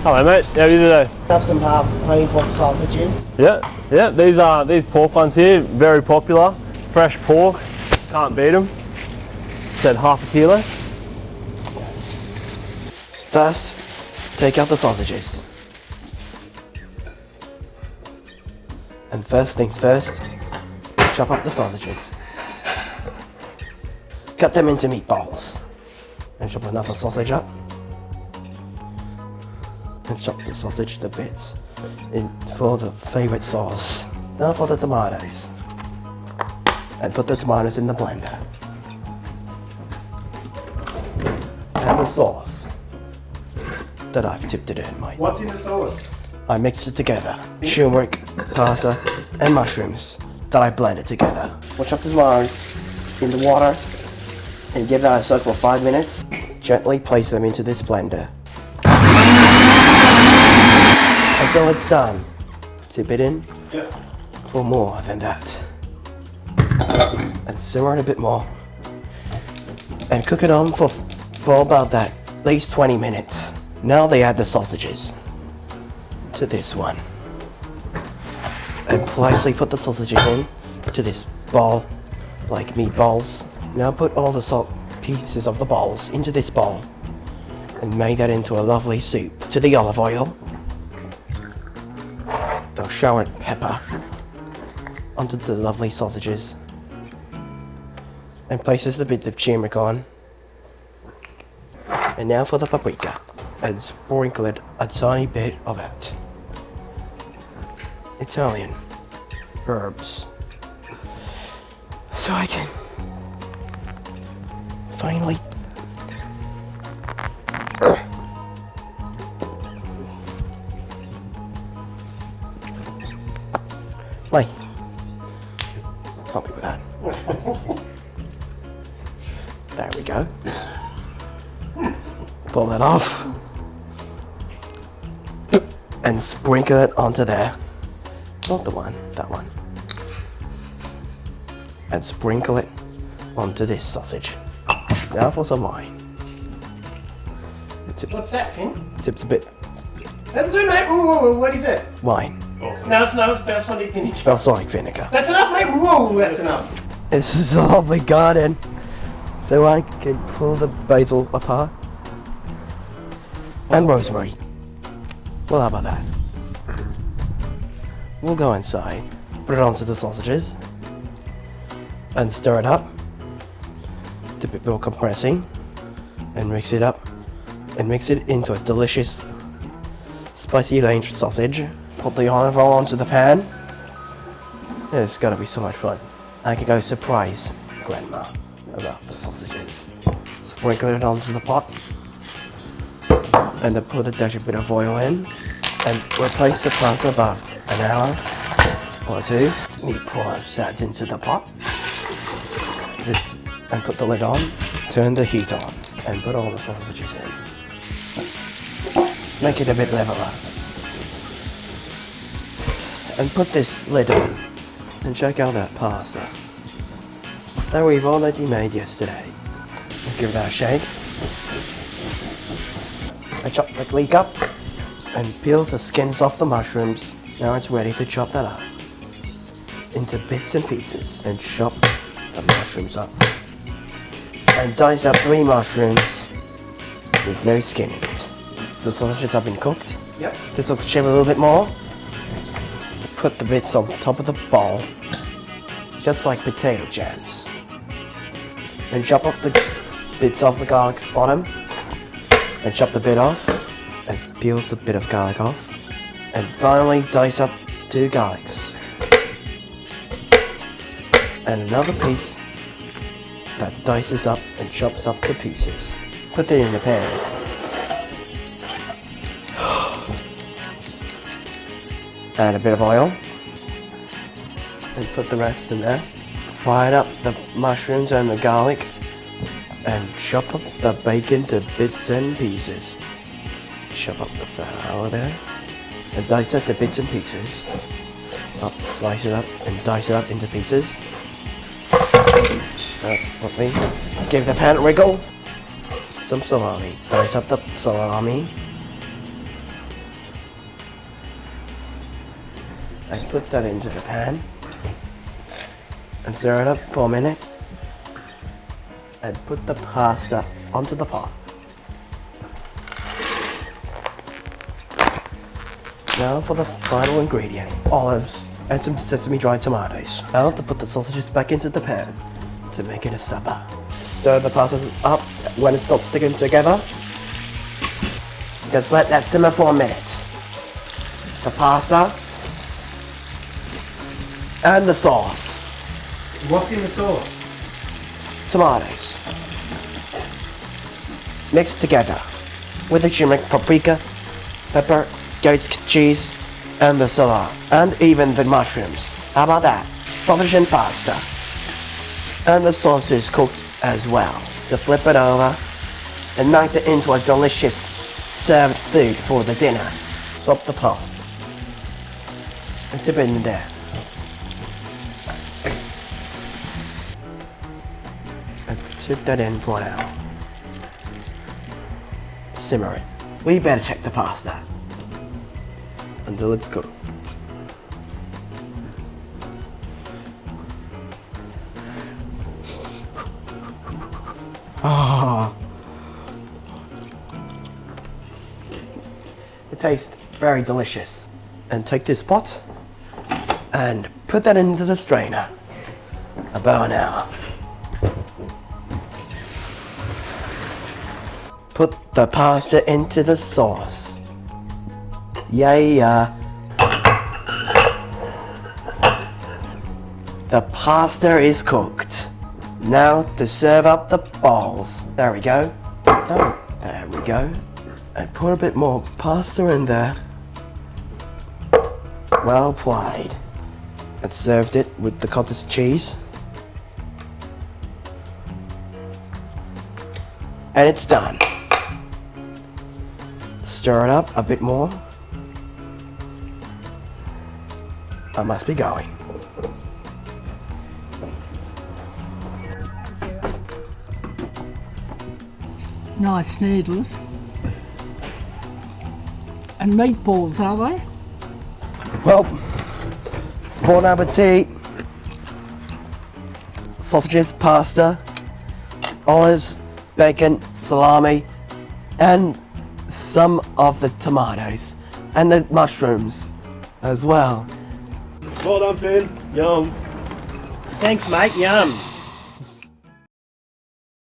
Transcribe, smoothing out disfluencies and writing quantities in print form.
Hello mate, how are you today? Have some plain pork sausages. Yeah, these pork ones here, very popular. Fresh pork, can't beat them. Said half a kilo. First, take out the sausages. And first things first, chop up the sausages. Cut them into meatballs. And chop another sausage up. And chop the sausage to bits for the favorite sauce. Now for the tomatoes. And put the tomatoes in the blender. And the sauce that I've tipped it in, mate. What's in the sauce? I mixed it together. Turmeric, pasta, and mushrooms that I blended together. We'll chop the tomatoes in the water and give that a soak for 5 minutes. Gently place them into this blender until it's done. Tip it in for more than that. And simmer it a bit more. And cook it on for about that, at least 20 minutes. Now they add the sausages to this one. And nicely put the sausages in to this bowl, like meatballs. Now put all the pieces of the balls into this bowl and make that into a lovely soup. To the olive oil, the showered pepper onto the lovely sausages, and places a bit of turmeric on. And now for the paprika, and sprinkle it a tiny bit of it. Italian herbs. So I can finally Wait. Help me with that. There we go. Pull that off. And sprinkle it onto there. Not the one, that one. And sprinkle it onto this sausage. Now for some wine. What's that, Finn? Tips a bit That'll do, mate. Whoa, what is it? wine. No, it's balsamic vinegar. Balsamic vinegar. That's enough, mate. Whoa, that's enough. This is a lovely garden. So I can pull the basil apart. And rosemary. Well, how about that? We'll go inside, put it onto the sausages, and stir it up. Dip it more compressing, and mix it up, and mix it into a delicious spicy range sausage. Put the olive oil onto the pan. It's gonna be so much fun. I can go surprise Grandma about the sausages. Sprinkle it onto the pot, and then put a dash bit of oil in, and replace the plant above an hour or two. Meat pours that into the pot. This, and put the lid on. Turn the heat on, and put all the sausages in. Make it a bit leveler. And put this lid on, and check out that pasta that we've already made yesterday. Give that a shake. I chop the leek up and peels the skins off the mushrooms. Now it's ready to chop that up into bits and pieces and chop the mushrooms up. And dice up 3 mushrooms with no skin in it. The sausages have been cooked. Yep. This will shave a little bit more. Put the bits on top of the bowl, just like potato jams. And chop up the bits off the garlic's bottom. And chop the bit off. And peel the bit of garlic off. And finally dice up 2 garlics. And another piece that dices up and chops up to pieces. Put it in the pan. Add a bit of oil. And put the rest in there. Fry up the mushrooms and the garlic. And chop up the bacon to bits and pieces. Chop up the flour there. And dice it to bits and pieces. Slice it up and dice it up into pieces. That's what we give the pan a wriggle. Some salami. Dice up the salami. and put that into the pan and stir it up for a minute and put the pasta onto the pot. Now for the final ingredient, olives and some sesame dried tomatoes. Now to put the sausages back into the pan to make it a supper. Stir the pasta up when it's not sticking together. Just let that simmer for a minute. The pasta and the sauce. What's in the sauce? Tomatoes. Mixed together with the turmeric, paprika, pepper, goat's cheese, and the salad, and even the mushrooms. How about that? Sausage and pasta. And the sauce is cooked as well. To flip it over and make it into a delicious served food for the dinner. Stop the pot and tip it in there. And tip that in for an hour. Simmer it. We better check the pasta until it's cooked. It tastes very delicious. And take this pot and put that into the strainer. About an hour. Put the pasta into the sauce. Yeah. The pasta is cooked. Now to serve up the balls. There we go. Oh, there we go. I put a bit more pasta in there. Well played. And served it with the cottage cheese. And it's done. Stir it up a bit more. I must be going. Nice noodles. And meatballs, are they? Well, bon appetit. Sausages, pasta, olives, bacon, salami, and some of the tomatoes and the mushrooms as well. Well done, Finn. Yum. Thanks, mate. Yum.